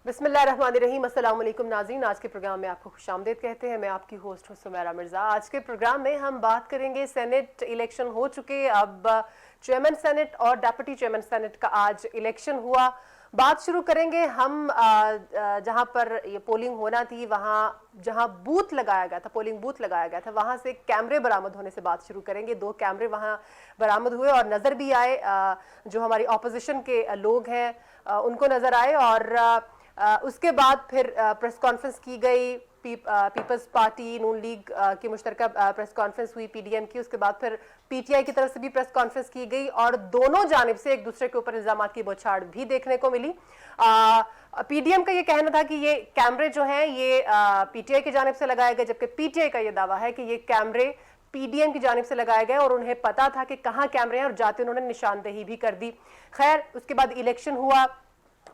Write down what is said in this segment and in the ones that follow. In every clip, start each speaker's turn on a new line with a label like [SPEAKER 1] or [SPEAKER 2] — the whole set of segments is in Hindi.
[SPEAKER 1] बिस्मिल्लाहिर्रहमानिर्रहीम। अस्सलाम वालेकुम नाज़रीन, आज के प्रोग्राम में आपको खुशामदीद कहते हैं। मैं आपकी होस्ट हूँ सुमैरा मिर्ज़ा। आज के प्रोग्राम में हम बात करेंगे, सेनेट इलेक्शन हो चुके, अब चेयरमैन सेनेट और डेप्यूटी चेयरमैन सेनेट का आज इलेक्शन हुआ। बात शुरू करेंगे हम जहां पर ये पोलिंग होना थी, वहां जहां बूथ लगाया गया था, पोलिंग बूथ लगाया गया था, वहां से कैमरे बरामद होने से बात शुरू करेंगे। 2 कैमरे वहां बरामद हुए और नजर भी आए। जो हमारी ऑपोजिशन के लोग हैं उनको नजर आए और उसके बाद फिर प्रेस कॉन्फ्रेंस की गई। पीपल्स पार्टी नून लीग की मुश्तरका प्रेस कॉन्फ्रेंस हुई पीडीएम की। उसके बाद फिर पीटीआई की तरफ से भी प्रेस कॉन्फ्रेंस की गई और दोनों जानिब से एक दूसरे के ऊपर इल्जामात की बौछार भी देखने को मिली। पीडीएम का ये कहना था कि ये कैमरे जो हैं ये पीटीआई की जानिब से लगाए गए, जबकि पीटीआई का ये दावा है कि ये कैमरे पीडीएम की जानिब से लगाए गए और उन्हें पता था कि कहां कैमरे हैं और जाते उन्होंने निशानदेही भी कर दी। खैर, उसके बाद इलेक्शन हुआ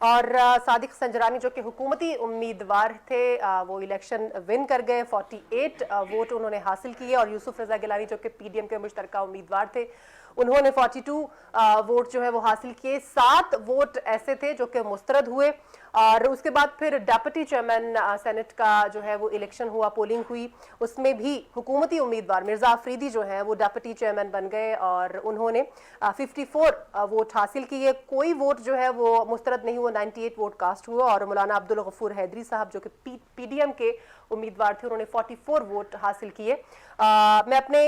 [SPEAKER 1] और सादिक संजरानी जो कि हुकूमती उम्मीदवार थे वो इलेक्शन विन कर गए। 48 वोट उन्होंने हासिल किए और यूसुफ रजा गिलानी जो कि पीडीएम के मुश्तरका उम्मीदवार थे उन्होंने 42 वोट जो है वो हासिल किए। 7 वोट ऐसे थे जो कि मुस्तरद हुए और उसके बाद फिर डेप्यूटी चेयरमैन सेनेट का जो है वो इलेक्शन हुआ, पोलिंग हुई। उसमें भी हुकूमती उम्मीदवार मिर्जा अफरीदी जो है वो डेप्यूटी चेयरमैन बन गए और उन्होंने 54 वोट हासिल किए। कोई वोट जो है वो मुस्तरद नहीं हुआ, 98 वोट कास्ट हुआ और मौलाना अब्दुल गफूर हैदरी साहब जो कि पीडीएम के उम्मीदवार थे उन्होंने 44 वोट हासिल किए। मैं अपने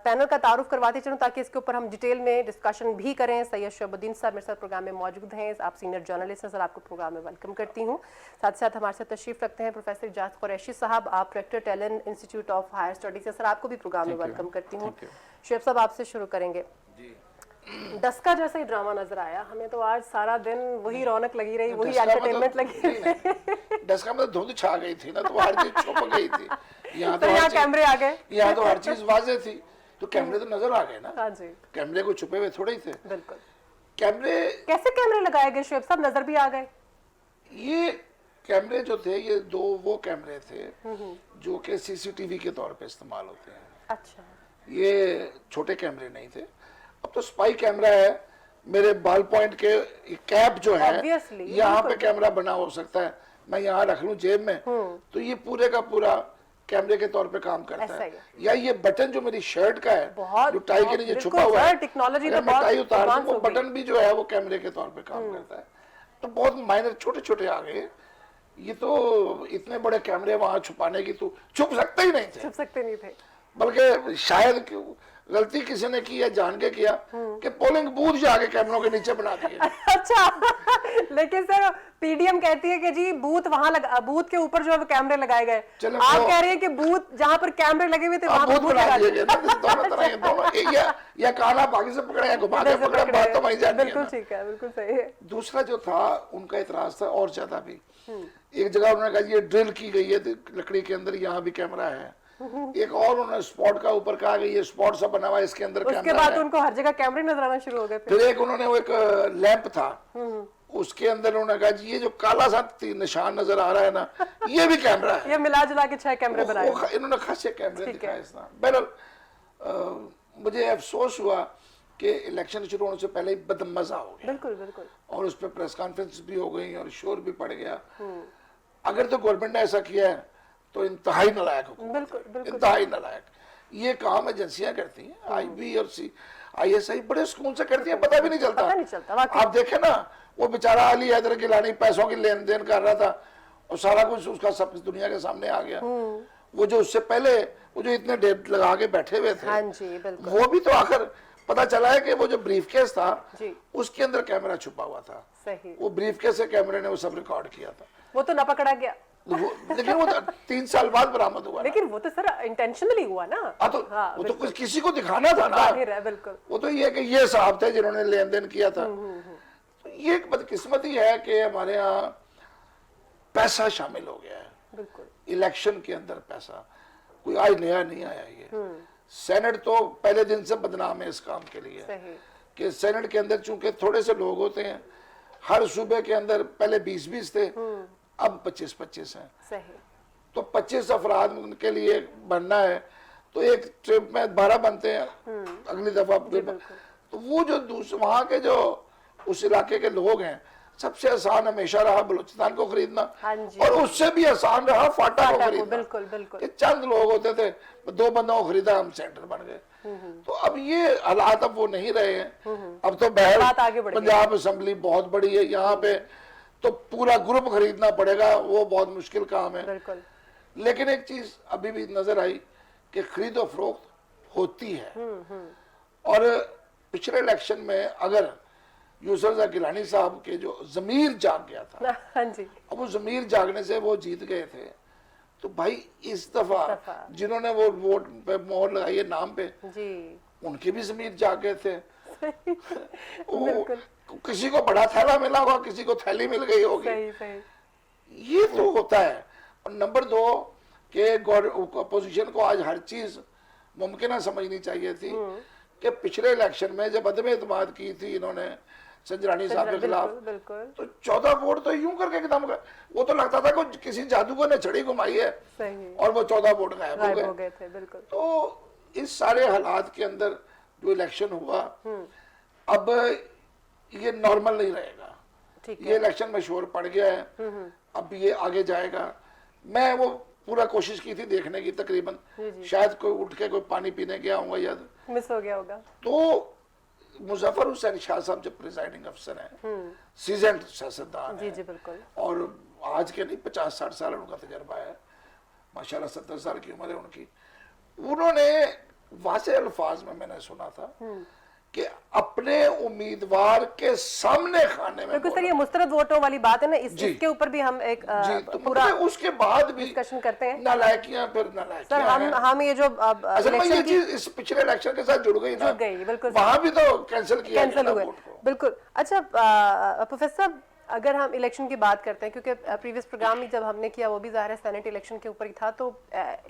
[SPEAKER 1] पैनल का तारुफ करवाते चलूं ताकि इसके ऊपर हम डिटेल में डिस्कशन भी करें। सैयद शहबुद्दीन साहब मेरे साथ प्रोग्राम में मौजूद हैं, आप सीनियर जर्नलिस्ट हैं सर, आपको प्रोग्राम में वेलकम करती हूं। साथ साथ हमारे साथ तशरीफ रखते हैं प्रोफेसर इजाज कुरैशी साहब, आप director Talent Institute of Higher Studies हैं सर, आपको भी प्रोग्राम में वेलकम करती हूँ। शुएब साहब आपसे शुरू करेंगे। डस्का जैसा ही ड्रामा नजर आया हमें तो, आज सारा दिन वही रौनक लगी रही, वही एंटरटेनमेंट लगी रही।
[SPEAKER 2] डस्का में धुंध छा गई थी ना, तो हर चीज छुप गई थी। यहाँ तो
[SPEAKER 1] यहाँ कैमरे आ गए,
[SPEAKER 2] यहाँ तो हर चीज वाज़ेह थी, तो कैमरे तो नजर आ गए ना।
[SPEAKER 1] हाँ जी,
[SPEAKER 2] कैमरे को छुपे हुए थोड़े ही थे।
[SPEAKER 1] बिल्कुल।
[SPEAKER 2] कैमरे
[SPEAKER 1] कैसे कैमरे लगाए गए शुएब साहब, नजर भी आ गए?
[SPEAKER 2] ये कैमरे जो थे ये 2 वो कैमरे थे जो कि सीसीटीवी के तौर पे इस्तेमाल होते हैं।
[SPEAKER 1] अच्छा,
[SPEAKER 2] ये छोटे कैमरे नहीं थे। अब तो स्पाई कैमरा है, मेरे बाल पॉइंट के कैप जो है यहाँ पे कैमरा बना हो सकता है, मैं यहाँ रख लूं जेब में तो ये पूरे का पूरा कैमरे के तौर पे काम करता है। या ये बटन जो मेरी शर्ट का है जो टाई के नीचे छुपा हुआ है,
[SPEAKER 1] टेक्नोलॉजी
[SPEAKER 2] अगर मैं टाई उतार दूं वो बटन भी जो है वो कैमरे के तौर पे काम करता है। तो बहुत माइनर छोटे छोटे आ गए। ये तो इतने बड़े कैमरे वहां छुपाने की तो छुप सकते ही नहीं थे,
[SPEAKER 1] छुप सकते नहीं थे।
[SPEAKER 2] बल्कि शायद गलती किसी ने की है, जान के किया कि पोलिंग बूथ जाके कैमरों के नीचे बना दिए।
[SPEAKER 1] अच्छा, लेकिन सर पीडीएम कहती है कि जी बूथ वहां लगा, बूथ के ऊपर जो है कैमरे लगाए गए। आप कह रहे हैं कि बूथ जहां पर कैमरे लगे हुए थे वहां बूथ लगा दिए गए।
[SPEAKER 2] दोनों तरह दोनों या काना बागी से पकड़े या घुमा के पकड़े, बात तो वहीं जाती है।
[SPEAKER 1] बिल्कुल ठीक है, बिल्कुल सही है।
[SPEAKER 2] दूसरा जो था उनका इतराज था और ज्यादा भी। एक जगह उन्होंने कहा ये ड्रिल की गई है लकड़ी के अंदर, यहाँ भी कैमरा है। एक और उन्होंने स्पॉट का ऊपर कहा कि ये स्पॉट सा बना हुआ है, इसके अंदर कैमरा है।
[SPEAKER 1] उसके बाद उनको हर जगह कैमरे नजर आना शुरू हो गए।
[SPEAKER 2] फिर एक उन्होंने वो एक लैंप था उसके अंदर उन्होंने कहा जी ये जो काला सा निशान नजर आ रहा है ना ये भी कैमरा है।
[SPEAKER 1] ये मिला जुला के 6 कैमरे बनाए।
[SPEAKER 2] इन्होंने खासे कैमरे दिखाए इस तरह। बहरहाल मुझे अफसोस हुआ कि इलेक्शन शुरू होने से पहले ही बदमजा हो गया।
[SPEAKER 1] बिल्कुल बिल्कुल।
[SPEAKER 2] और उस पर प्रेस कॉन्फ्रेंस भी हो गई और शोर भी पड़ गया। अगर तो गवर्नमेंट ने ऐसा किया है तो इंतहाई नालायक हुकूमत, इंतहाई नालायक। ये काम एजेंसियां करती हैं, आईबी और ISI बड़े सुकून से करती हैं, पता भी नहीं चलता। आप देखें ना, वो बेचारा अली हैदर गिलानी पैसों की लेन देन कर रहा था और सारा कुछ उसका सब दुनिया के सामने आ गया। वो जो उससे पहले वो जो इतने डेट लगा के बैठे हुए थे,
[SPEAKER 1] हाँ जी, बिल्कुल।
[SPEAKER 2] वो भी तो आखिर पता चला है कि वो जो ब्रीफकेस था उसके अंदर कैमरा छुपा हुआ था।
[SPEAKER 1] सही।
[SPEAKER 2] वो ब्रीफकेस से कैमरे ने वो सब रिकॉर्ड किया था।
[SPEAKER 1] वो तो न पकड़ा गया,
[SPEAKER 2] लेकिन वो 3 साल बाद बरामद हुआ।
[SPEAKER 1] लेकिन वो तो सर इंटेंशनली हुआ ना।
[SPEAKER 2] वो तो कुछ किसी को दिखाना था ना।
[SPEAKER 1] बिल्कुल।
[SPEAKER 2] वो तो ये कि ये साहब थे जिन्होंने लेन देन किया था। तो ये एक बदकिस्मती है कि हमारे यहाँ पैसा शामिल हो गया है।
[SPEAKER 1] बिल्कुल।
[SPEAKER 2] इलेक्शन के अंदर पैसा कोई आज नया नहीं आया। ये सेनेट तो पहले दिन से बदनाम है इस काम के लिए कि सेनेट के अंदर चूंकि थोड़े से लोग होते हैं, हर सूबे के अंदर पहले 20-20 थे, अब 25-25 हैं। सही। तो 25 अफराद के लिए बनना है तो एक ट्रिप में 12 बनते हैं अगली दफा। तो वो जो वहां के जो उस इलाके के लोग हैं सबसे आसान हमेशा रहा बलूचिस्तान को खरीदना,
[SPEAKER 1] हाँ जी।
[SPEAKER 2] और उससे भी आसान रहा फाटा को
[SPEAKER 1] फाटा को,
[SPEAKER 2] खरीदना।
[SPEAKER 1] बिल्कुल बिल्कुल।
[SPEAKER 2] कि चंद लोग होते थे, 2 बंदों को खरीदा, हम सेंटर बन गए। तो अब ये हालात अब वो नहीं रहे हैं। अब तो
[SPEAKER 1] बात आगे बढ़ गई।
[SPEAKER 2] पंजाब असेंबली बहुत बड़ी है, यहाँ पे तो पूरा ग्रुप खरीदना पड़ेगा, वो बहुत मुश्किल काम है।
[SPEAKER 1] बिल्कुल।
[SPEAKER 2] लेकिन एक चीज अभी भी नजर आई कि खरीदो फरोख्त होती है। और पिछले इलेक्शन में अगर यूसुफ गिलानी साहब के जो जमीर जाग गया था,
[SPEAKER 1] हाँ जी,
[SPEAKER 2] अब वो जमीर जागने से वो जीत गए थे, तो भाई इस दफा जिन्होंने वो वोट पे मोहर लगाई है नाम पे
[SPEAKER 1] जी,
[SPEAKER 2] उनके भी जमीर जाग गए थे। वो किसी को बड़ा थैला मिला होगा, किसी को थैली मिल गई होगी।
[SPEAKER 1] सही सही।
[SPEAKER 2] ये तो होता है। और नंबर 2 कि अपोजिशन को आज हर चीज मुमकिन समझनी चाहिए थी कि पिछले इलेक्शन में जब अदम एतमाद की थी इन्होंने संजरानी साहब के खिलाफ, तो 14 वोट तो यूं करके एकदम वो तो लगता था कि किसी जादूगर ने छड़ी घुमाई है,
[SPEAKER 1] सही।
[SPEAKER 2] और वो 14 वोट गायब हो
[SPEAKER 1] गए थे। बिल्कुल।
[SPEAKER 2] तो इस सारे हालात के अंदर जो इलेक्शन हुआ, अब ये नॉर्मल नहीं रहेगा। ये इलेक्शन में शोर पड़ गया है, अब ये आगे जाएगा। मैं वो पूरा कोशिश की थी देखने की, तकरीबन शायद कोई उठ के कोई पानी पीने गया होगा या
[SPEAKER 1] मिस हो गया होगा।
[SPEAKER 2] तो मुजफ्फर हुसैन शाह साहब जो प्रिजाइडिंग अफसर हैं, सीजन्ड सियासतदान
[SPEAKER 1] जी जी बिल्कुल,
[SPEAKER 2] और आज के नहीं 50-60 साल उनका तजर्बा है, माशाल्लाह 70 साल की उम्र है उनकी। उन्होंने वाज़ेह अल्फाज में मैंने सुना था कि अपने उम्मीदवार के सामने खाने में,
[SPEAKER 1] बिल्कुल सर, ये मुस्तरद वोटों वाली बात है ना, इसके ऊपर भी हम एक
[SPEAKER 2] तो
[SPEAKER 1] पूरा
[SPEAKER 2] उसके बाद भी
[SPEAKER 1] डिस्कशन करते हैं।
[SPEAKER 2] नालायकियां फिर नालायकियां
[SPEAKER 1] सर, हम ये जो
[SPEAKER 2] ये चीज इस पिछले इलेक्शन के साथ जुड़ गई ना,
[SPEAKER 1] बिल्कुल,
[SPEAKER 2] वहां भी तो कैंसिल
[SPEAKER 1] हुए। बिल्कुल। अच्छा प्रोफेसर साहब, अगर हम इलेक्शन की बात करते हैं, क्योंकि प्रीवियस प्रोग्राम में जब हमने किया वो भी ज़ाहिर है सेनेट इलेक्शन के ऊपर ही था, तो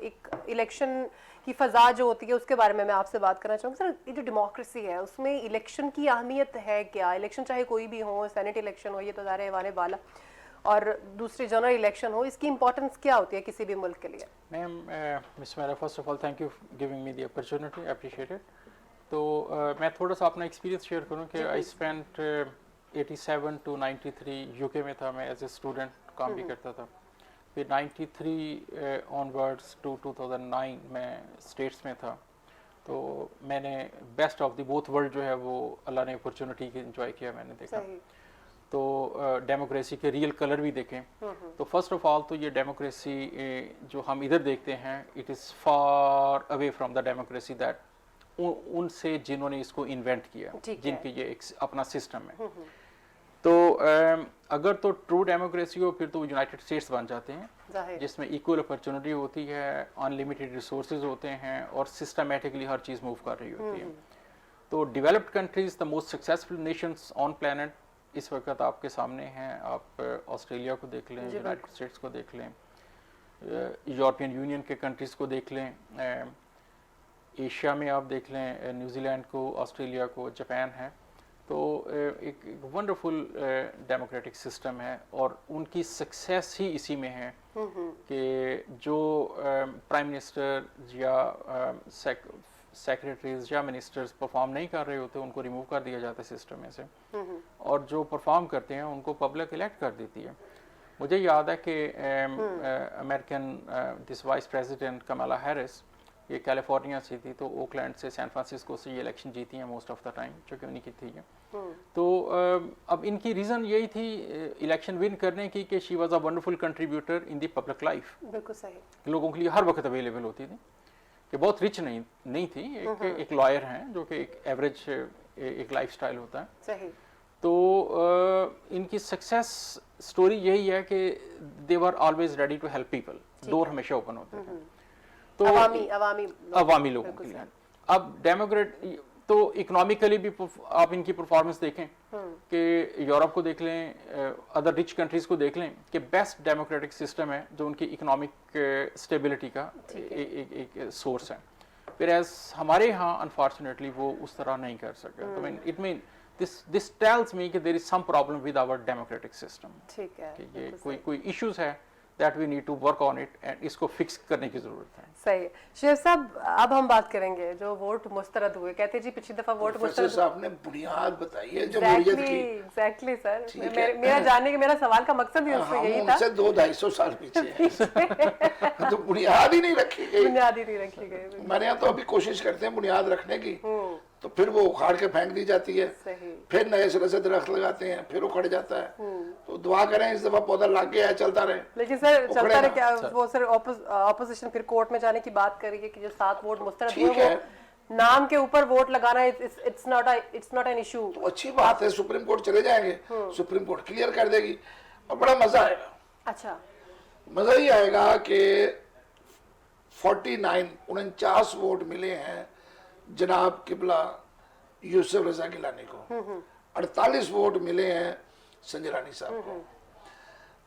[SPEAKER 1] एक इलेक्शन की फ़ज़ा जो होती है उसके बारे में मैं आपसे बात करना चाहूँगी। सर, ये जो डेमोक्रेसी है उसमें इलेक्शन की अहमियत है क्या? इलेक्शन चाहे कोई भी हो, सेनेट इलेक्शन हो, ये तो ज़ाहिर है वाने वाला, और दूसरे जनरल इलेक्शन हो, इसकी इंपॉर्टेंस क्या होती है किसी भी मुल्क के लिए?
[SPEAKER 3] मैम, मिस मेरा first of all thank you giving me the opportunity, appreciate it. तो मैं थोड़ा सा अपना एक्सपीरियंस शेयर करूँ कि आई स्पेंट 87 to 93 यूके में था, मैं एज ए स्टूडेंट काम भी करता था। फिर 93 ऑनवर्ड्स टू 2009 में स्टेट्स में था। तो मैंने best of the both world जो है वो अल्लाह ने अपॉर्चुनिटी एंजॉय किया, मैंने देखा। तो डेमोक्रेसी के रियल कलर भी देखें तो फर्स्ट ऑफ ऑल तो ये डेमोक्रेसी जो हम इधर देखते हैं, it is far away from the democracy that उनसे जिन्होंने इसको इन्वेंट किया, जिनके ये एक अपना सिस्टम है। तो अगर तो ट्रू डेमोक्रेसी हो फिर तो यूनाइटेड स्टेट्स बन जाते हैं, जिसमें इक्वल अपॉर्चुनिटी होती है, अनलिमिटेड रिसोर्सेज होते हैं और सिस्टमेटिकली हर चीज़ मूव कर रही होती है। तो developed countries, the most successful Nations on planet इस वक्त आपके सामने हैं। आप ऑस्ट्रेलिया को देख लें, यूनाइटेड स्टेट्स को देख लें, यूरोपियन यूनियन के कंट्रीज़ को देख लें, एशिया में आप देख लें न्यूजीलैंड को, ऑस्ट्रेलिया को, जापान है। तो एक वंडरफुल डेमोक्रेटिक सिस्टम है और उनकी सक्सेस ही इसी में है कि जो प्राइम मिनिस्टर या सेक्रेटरीज या मिनिस्टर्स परफॉर्म नहीं कर रहे होते उनको रिमूव कर दिया जाता है सिस्टम में से, और जो परफॉर्म करते हैं उनको पब्लिक इलेक्ट कर देती है। मुझे याद है कि American this vice president Kamala Harris ये कैलिफोर्निया से थी, तो ओकलैंड से, सैन फ्रांसिस्को से ये इलेक्शन जीती हैं मोस्ट ऑफ द टाइम, जो कि उन्हीं की थी। तो अब इनकी रीज़न यही थी इलेक्शन विन करने की कि she was a wonderful contributor in the public life.
[SPEAKER 1] बिल्कुल सही।
[SPEAKER 3] लोगों के लिए हर वक्त अवेलेबल होती थी, कि बहुत रिच नहीं थी, एक लॉयर हैं जो कि एक एवरेज एक लाइफस्टाइल होता है।
[SPEAKER 1] सही।
[SPEAKER 3] तो इनकी सक्सेस स्टोरी यही है कि they were always ready to help people, door हमेशा ओपन होते थे। तो अवामी लोगों के लिए। अब डेमोक्रेट तो इकोनॉमिकली भी आप इनकी परफॉर्मेंस देखें कि यूरोप को देख लें, अदर रिच कंट्रीज को देख लें कि बेस्ट डेमोक्रेटिक सिस्टम है जो उनकी इकोनॉमिक स्टेबिलिटी का एक सोर्स है। फिर एज हमारे यहाँ अनफॉर्चुनेटली वो उस तरह नहीं कर सके। तो it mean this tells me कि there is some problem with our democratic system.
[SPEAKER 1] ठीक है,
[SPEAKER 3] कि ये कोई इश्यूज है that we need to work on it and इसको फिक्स करने की जरूरत है।
[SPEAKER 1] सही है। शेर साहब, अब हम बात करेंगे जो वोट मुस्तरद हुए, कहते जी पिछली दफा वोट
[SPEAKER 2] प्रोफेसर
[SPEAKER 1] मुस्तरद।
[SPEAKER 2] साहब ने बुनियाद बताई है जमहूरियत की।
[SPEAKER 1] एग्जैक्टली सर,
[SPEAKER 2] ठीक है।
[SPEAKER 1] मेरा जानने के मेरा सवाल का मकसद ही उससे
[SPEAKER 2] हम
[SPEAKER 1] यही था।
[SPEAKER 2] उनसे 200-250 साल पीछे हैं। तो बुनियाद ही नहीं रखी गई।
[SPEAKER 1] बुनियाद ही नहीं रखी गई।
[SPEAKER 2] हमारे यहाँ तो अभी कोशिश करते हैं बुनियाद रखने की, तो फिर वो उखाड़ के फेंक दी जाती है,
[SPEAKER 1] सही।
[SPEAKER 2] फिर नए सिरे से दरख्त लगाते हैं, फिर उखड़ जाता है। तो दुआ करें इस दफा पौधा लग गया है, चलता रहे।
[SPEAKER 1] लेकिन सर चलता रहे
[SPEAKER 2] उखड़ेगा।
[SPEAKER 1] क्या, वो सर ऑपोजिशन फिर कोर्ट में जाने की बात करेगी कि जो 7 वोट मुस्तरद हुए,
[SPEAKER 2] ठीक है।
[SPEAKER 1] वो नाम के ऊपर वोट लगाना इट्स नॉट एन इशू।
[SPEAKER 2] तो अच्छी बात है, सुप्रीम कोर्ट चले जाएंगे, सुप्रीम कोर्ट क्लियर कर देगी और बड़ा मजा आएगा।
[SPEAKER 1] अच्छा।
[SPEAKER 2] मजा ही आएगा कि 49 वोट मिले हैं जनाब किबला यूसुफ रजा गिलानी को, 48 वोट मिले हैं संजरानी साहब को।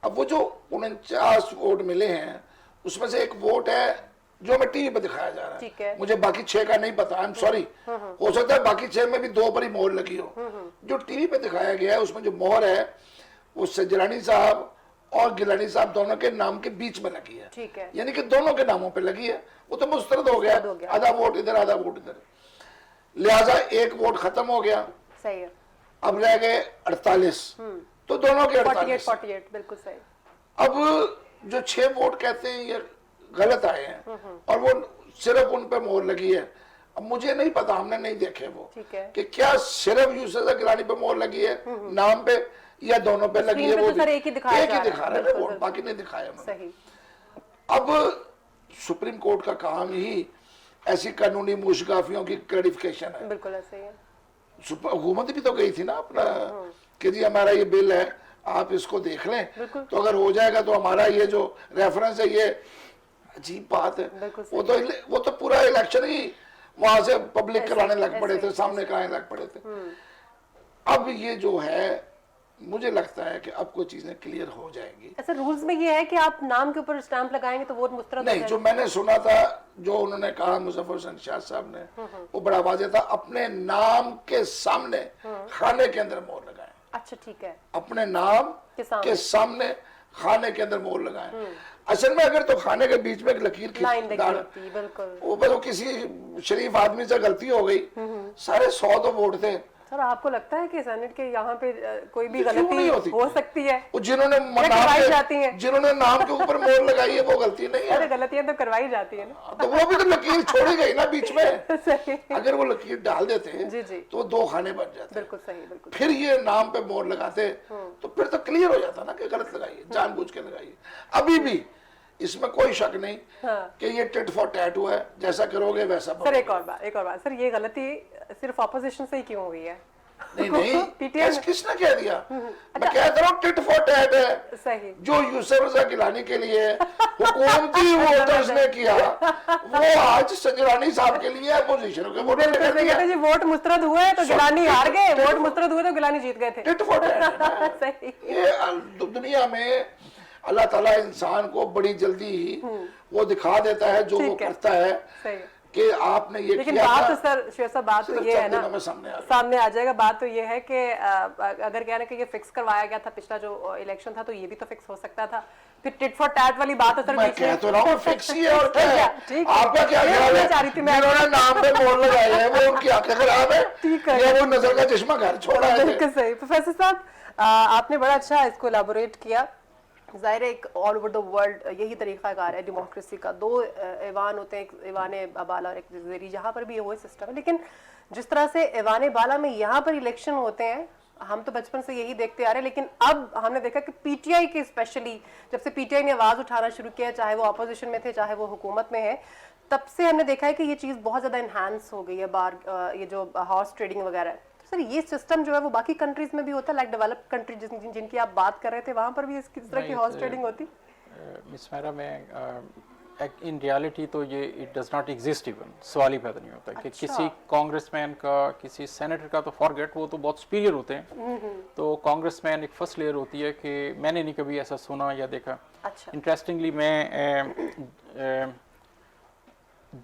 [SPEAKER 2] अब वो जो 49 वोट मिले हैं उसमें से एक वोट है जो हमें टीवी पे दिखाया जा रहा
[SPEAKER 1] ठीक है।
[SPEAKER 2] है, मुझे बाकी 6 का नहीं पता, आई एम सॉरी। हो सकता है बाकी 6 में भी 2 पर ही मोहर लगी हो। जो टीवी पे दिखाया गया है उसमें जो मोहर है वो संजरानी साहब और गिलानी साहब दोनों के नाम के बीच में लगी है,
[SPEAKER 1] ठीक है।
[SPEAKER 2] यानी कि दोनों के नामों पे लगी है। वो तो मुस्तरद हो गया, आधा वोट इधर आधा वोट इधर, लिहाजा एक वोट खत्म हो गया।
[SPEAKER 1] सही है।
[SPEAKER 2] अब रह गए 48, तो दोनों के
[SPEAKER 1] 48 बिल्कुल सही।
[SPEAKER 2] अब जो 6 वोट कहते हैं ये गलत आए हैं और वो सिर्फ उन पे मोहर लगी है। अब मुझे नहीं पता, हमने नहीं देखे वो
[SPEAKER 1] ठीक है।
[SPEAKER 2] कि क्या सिर्फ यूसुफ गिलानी पे मोहर लगी है नाम पे या दोनों पे लगी है।
[SPEAKER 1] स्क्रीन पे
[SPEAKER 2] वो
[SPEAKER 1] तो सर एक ही दिखाया
[SPEAKER 2] एक
[SPEAKER 1] जा
[SPEAKER 2] ही
[SPEAKER 1] रहा है।
[SPEAKER 2] दिखा रहे हैं
[SPEAKER 1] बिल्कुल,
[SPEAKER 2] वोट,
[SPEAKER 1] बिल्कुल।
[SPEAKER 2] बाकी नहीं दिखाया उन्होंने।
[SPEAKER 1] सही।
[SPEAKER 2] अब सुप्रीम कोर्ट का काम ही ऐसी कानूनी मुशगाफियों की क्लैरिफिकेशन है।
[SPEAKER 1] बिल्कुल ऐसे ही है।
[SPEAKER 2] हुकूमत भी तो गई थी ना अपना कि जी हमारा ये बिल है, आप इसको देख लें, तो अगर हो जाएगा तो हमारा ये जो रेफरेंस है, ये अजीब बात है।
[SPEAKER 1] बिल्कुल
[SPEAKER 2] वो तो पूरा इलेक्शन ही वहां से पब्लिक कराने लग पड़े थे, सामने कराने लग पड़े थे। अब ये जो है मुझे लगता है कि अब कोई चीजें क्लियर हो जाएंगी।
[SPEAKER 1] ऐसा रूल्स में ये है कि आप नाम के ऊपर स्टैंप लगाएंगे तो वोट मुस्तरद हो
[SPEAKER 2] नहीं,
[SPEAKER 1] जाएगा।
[SPEAKER 2] जो मैंने सुना था, जो उन्होंने कहा मुजफ्फर हुसैन शाह साहब ने, वो बड़ा वाज़ेह था, अपने नाम के सामने खाने के अंदर मोहर लगाएं।
[SPEAKER 1] अच्छा ठीक है।
[SPEAKER 2] अपने नाम के सामने खाने के अंदर मोहर लगाएं। असल में अगर तो खाने के बीच में एक लकीर की
[SPEAKER 1] लाइन लगी होती है, बिल्कुल।
[SPEAKER 2] वो किसी शरीफ आदमी से गलती हो गई, सारे 100 तो वोट थे।
[SPEAKER 1] सर आपको लगता है कि सेनेट के यहाँ पे कोई भी
[SPEAKER 2] क्यों
[SPEAKER 1] गलती
[SPEAKER 2] नहीं होती?
[SPEAKER 1] हो सकती है?
[SPEAKER 2] वो जिन्होंने
[SPEAKER 1] करवाई जाती हैं।
[SPEAKER 2] जिन्होंने नाम के ऊपर मोहर लगाई है वो गलती नहीं है।
[SPEAKER 1] अरे गलतियां तो करवाई जाती है ना।
[SPEAKER 2] तो वो भी तो लकीर छोड़ी गई ना बीच में।
[SPEAKER 1] सही।
[SPEAKER 2] अगर वो लकीर डाल देते
[SPEAKER 1] जी जी,
[SPEAKER 2] तो 2 खाने बन जाते।
[SPEAKER 1] बिल्कुल सही, बिल्कुल।
[SPEAKER 2] फिर ये नाम पे मोहर लगाते तो फिर तो क्लियर हो जाता ना कि गलत लगाइए, जानबूझ के लगाइए। अभी भी इसमें कोई शक नहीं कि ये टिट फॉर टैट हुआ है, जैसा करोगे वैसा
[SPEAKER 1] सर एक और बात सर, ये गलती सिर्फ ऑपोजिशन से ही क्यों हुई है?
[SPEAKER 2] नहीं
[SPEAKER 1] PTI
[SPEAKER 2] किसने कह दिया? मैं कहता रहा हूँ टिट फॉर टैट है।
[SPEAKER 1] सही।
[SPEAKER 2] जो यूसुफ रजा गिलानी के लिए हुकूमती वोटर्स ने किया, वो आज संजरानी साहब के लिए अपोजिशन के वोटर ने कर दिया।
[SPEAKER 1] जी वोट मुस्तरद हुए तो गिलानी हार गए, वोट मुस्तरद हुए तो गिलानी जीत गए थे।
[SPEAKER 2] Tit for tat.
[SPEAKER 1] सही।
[SPEAKER 2] ये दुनिया में अल्लाह ताला इंसान को बड़ी जल्दी ही वो दिखा देता है जो वो करता है।
[SPEAKER 1] सही।
[SPEAKER 2] कि आपने ये
[SPEAKER 1] लेकिन
[SPEAKER 2] किया
[SPEAKER 1] बात
[SPEAKER 2] था,
[SPEAKER 1] तो सर शेर साहब, बात तो ये है ना, सामने आ जाएगा। बात तो ये है कि अगर कहना कि ये फिक्स करवाया गया था पिछला जो इलेक्शन था, तो ये भी तो फिक्स हो सकता था। फिर टिट फॉर टैट वाली बात तो सर
[SPEAKER 2] मैं कह तो रहा हूँ फिक्स ही है और क्या है। आपका क्या ख्याल है?
[SPEAKER 1] चाह रही थी मैं,
[SPEAKER 2] जिन्होंने नाम पे मोहर लगाई है वो उनकी आंखें खराब है या वो नजर का चश्मा घर छोड़ा है?
[SPEAKER 1] बिल्कुल सही। प्रोफेसर साहब आपने बड़ा अच्छा इसको एलाबोरेट किया। ज़ाहिर है एक ऑल ओवर द वर्ल्ड यही तरीक़ाकार है डेमोक्रेसी का। 2 ऐवान होते हैं, एक ऐवान बाला और एक ज़ेरी, जहाँ पर भी वही सिस्टम है। लेकिन जिस तरह से ऐवान बाला में यहाँ पर इलेक्शन होते हैं, हम तो बचपन से यही देखते आ रहे हैं। लेकिन अब हमने देखा कि पीटीआई के स्पेशली जब से पीटीआई ने आवाज़ उठाना शुरू किया, चाहे वो अपोजिशन में थे चाहे वो हुकूमत में है, तब से हमने देखा है कि ये चीज़ बहुत ज़्यादा इन्हांस हो गई है। ये जो हॉर्स ट्रेडिंग वगैरह है, सर ये सिस्टम जो है वो बाकी कंट्रीज में भी होता है, लाइक डेवलप्ड कंट्री जिनकी आप बात कर रहे थे, वहां पर भी इस तरह की हॉर्स ट्रेडिंग होती?
[SPEAKER 3] मिस मेरा मैं इन रियलिटी तो ये it does not exist, even सवाल ही पैदा नहीं होता कि किसी कांग्रेसमैन का, किसी सेनेटर का तो फॉरगेट, वो तो बहुत सुपीरियर होते हैं। तो कांग्रेसमैन एक फर्स्ट लेयर होती है कि मैंने नहीं कभी ऐसा सुना या देखा।
[SPEAKER 1] अच्छा।
[SPEAKER 3] इंटरेस्टिंगली मैं